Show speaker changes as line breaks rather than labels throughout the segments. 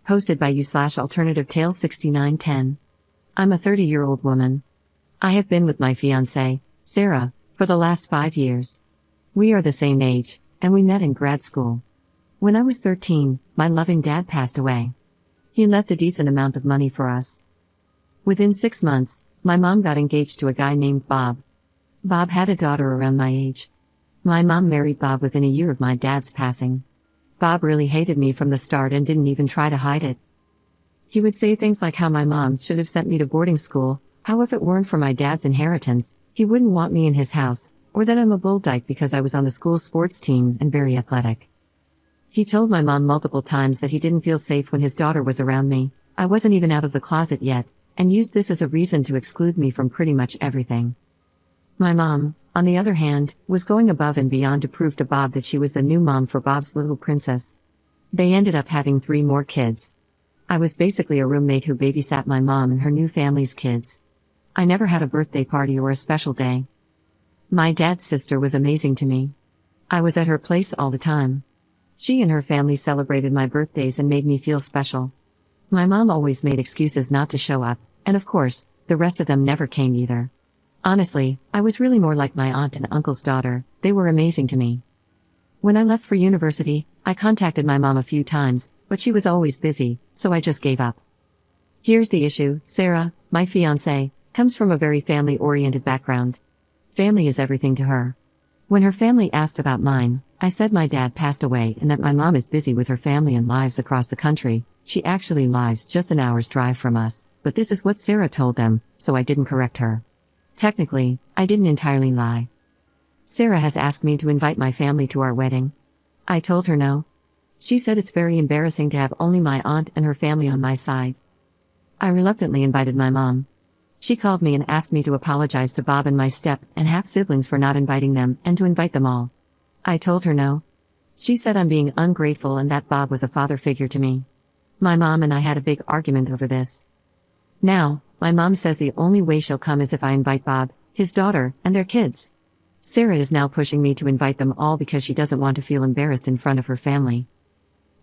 Hosted by you/Alternative Tale 6910. I'm a 30-year-old woman. I have been with my fiancé, Sarah, for the last 5 years. We are the same age, and we met in grad school. When I was 13, my loving dad passed away. He left a decent amount of money for us. Within 6 months, my mom got engaged to a guy named Bob. Bob had a daughter around my age. My mom married Bob within a year of my dad's passing. Bob really hated me from the start and didn't even try to hide it. He would say things like how my mom should have sent me to boarding school, how if it weren't for my dad's inheritance, he wouldn't want me in his house, or that I'm a bull dyke because I was on the school sports team and very athletic. He told my mom multiple times that he didn't feel safe when his daughter was around me, I wasn't even out of the closet yet, and used this as a reason to exclude me from pretty much everything. My mom, on the other hand, was going above and beyond to prove to Bob that she was the new mom for Bob's little princess. They ended up having 3 more kids. I was basically a roommate who babysat my mom and her new family's kids. I never had a birthday party or a special day. My dad's sister was amazing to me. I was at her place all the time. She and her family celebrated my birthdays and made me feel special. My mom always made excuses not to show up, and of course, the rest of them never came either. Honestly, I was really more like my aunt and uncle's daughter, they were amazing to me. When I left for university, I contacted my mom a few times, but she was always busy, so I just gave up. Here's the issue: Sarah, my fiancée, comes from a very family-oriented background. Family is everything to her. When her family asked about mine, I said my dad passed away and that my mom is busy with her family and lives across the country. She actually lives just an hour's drive from us, but this is what Sarah told them, so I didn't correct her. Technically, I didn't entirely lie. Sarah has asked me to invite my family to our wedding. I told her no. She said it's very embarrassing to have only my aunt and her family on my side. I reluctantly invited my mom. She called me and asked me to apologize to Bob and my step and half siblings for not inviting them and to invite them all. I told her no. She said I'm being ungrateful and that Bob was a father figure to me. My mom and I had a big argument over this. Now, my mom says the only way she'll come is if I invite Bob, his daughter, and their kids. Sarah is now pushing me to invite them all because she doesn't want to feel embarrassed in front of her family.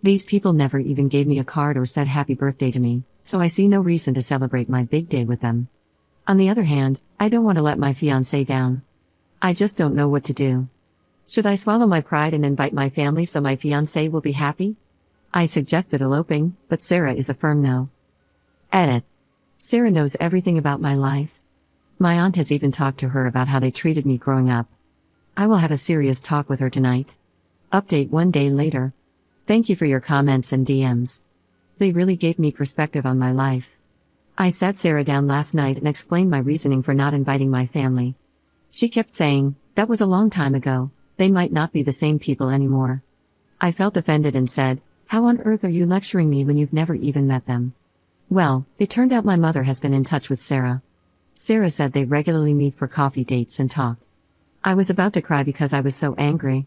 These people never even gave me a card or said happy birthday to me, so I see no reason to celebrate my big day with them. On the other hand, I don't want to let my fiancé down. I just don't know what to do. Should I swallow my pride and invite my family so my fiancé will be happy? I suggested eloping, but Sarah is a firm no. Edit. Sarah knows everything about my life. My aunt has even talked to her about how they treated me growing up. I will have a serious talk with her tonight. Update 1 day later. Thank you for your comments and DMs. They really gave me perspective on my life. I sat Sarah down last night and explained my reasoning for not inviting my family. She kept saying, that was a long time ago, they might not be the same people anymore. I felt offended and said, how on earth are you lecturing me when you've never even met them? Well, it turned out my mother has been in touch with Sarah. Sarah said they regularly meet for coffee dates and talk. I was about to cry because I was so angry.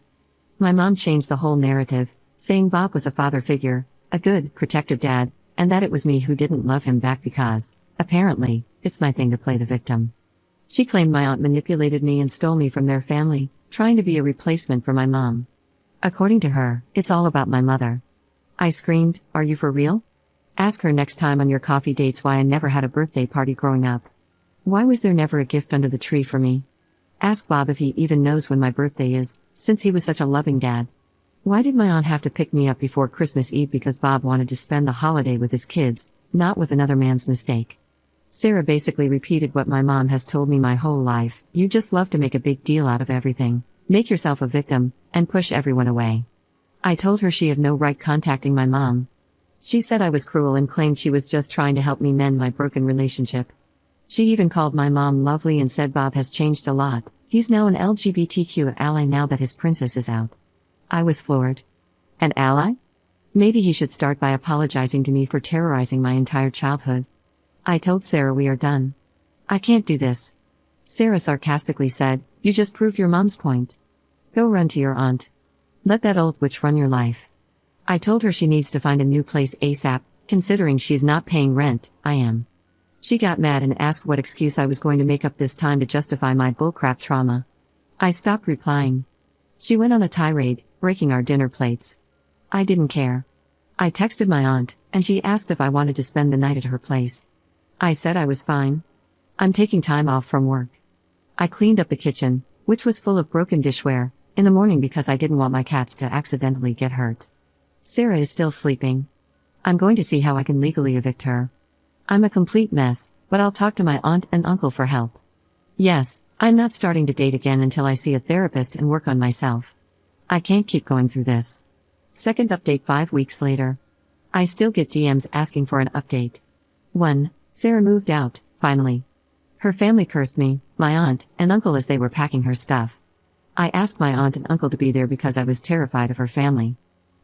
My mom changed the whole narrative, saying Bob was a father figure, a good, protective dad, and that it was me who didn't love him back because, apparently, it's my thing to play the victim. She claimed my aunt manipulated me and stole me from their family, trying to be a replacement for my mom. According to her, it's all about my mother. I screamed, are you for real? Ask her next time on your coffee dates why I never had a birthday party growing up. Why was there never a gift under the tree for me? Ask Bob if he even knows when my birthday is, since he was such a loving dad. Why did my aunt have to pick me up before Christmas Eve because Bob wanted to spend the holiday with his kids, not with another man's mistake? Sarah basically repeated what my mom has told me my whole life: you just love to make a big deal out of everything, make yourself a victim, and push everyone away. I told her she had no right contacting my mom. She said I was cruel and claimed she was just trying to help me mend my broken relationship. She even called my mom lovely and said Bob has changed a lot, he's now an LGBTQ ally now that his princess is out. I was floored. An ally? Maybe he should start by apologizing to me for terrorizing my entire childhood. I told Sarah we are done. I can't do this. Sarah sarcastically said, you just proved your mom's point. Go run to your aunt. Let that old witch run your life. I told her she needs to find a new place ASAP, considering she's not paying rent, I am. She got mad and asked what excuse I was going to make up this time to justify my bullcrap trauma. I stopped replying. She went on a tirade, breaking our dinner plates. I didn't care. I texted my aunt, and she asked if I wanted to spend the night at her place. I said I was fine. I'm taking time off from work. I cleaned up the kitchen, which was full of broken dishware, in the morning because I didn't want my cats to accidentally get hurt. Sarah is still sleeping. I'm going to see how I can legally evict her. I'm a complete mess, but I'll talk to my aunt and uncle for help. Yes, I'm not starting to date again until I see a therapist and work on myself. I can't keep going through this. Second update 5 weeks later. I still get DMs asking for an update. 1. Sarah moved out, finally. Her family cursed me, my aunt, and uncle as they were packing her stuff. I asked my aunt and uncle to be there because I was terrified of her family.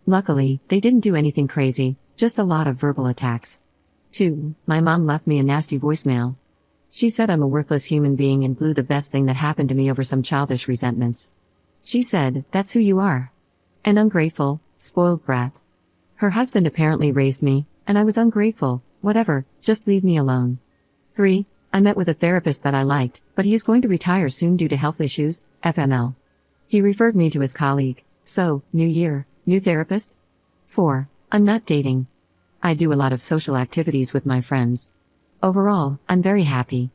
Luckily, they didn't do anything crazy, just a lot of verbal attacks. 2. My mom left me a nasty voicemail. She said I'm a worthless human being and blew the best thing that happened to me over some childish resentments. She said, "That's who you are. An ungrateful, spoiled brat." Her husband apparently raised me, and I was ungrateful, whatever, just leave me alone. 3. I met with a therapist that I liked, but he is going to retire soon due to health issues, FML. He referred me to his colleague, so, new year, new therapist? 4. I'm not dating. I do a lot of social activities with my friends. Overall, I'm very happy.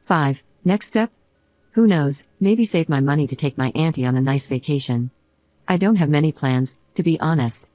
5. Next step? Who knows, maybe save my money to take my auntie on a nice vacation. I don't have many plans, to be honest.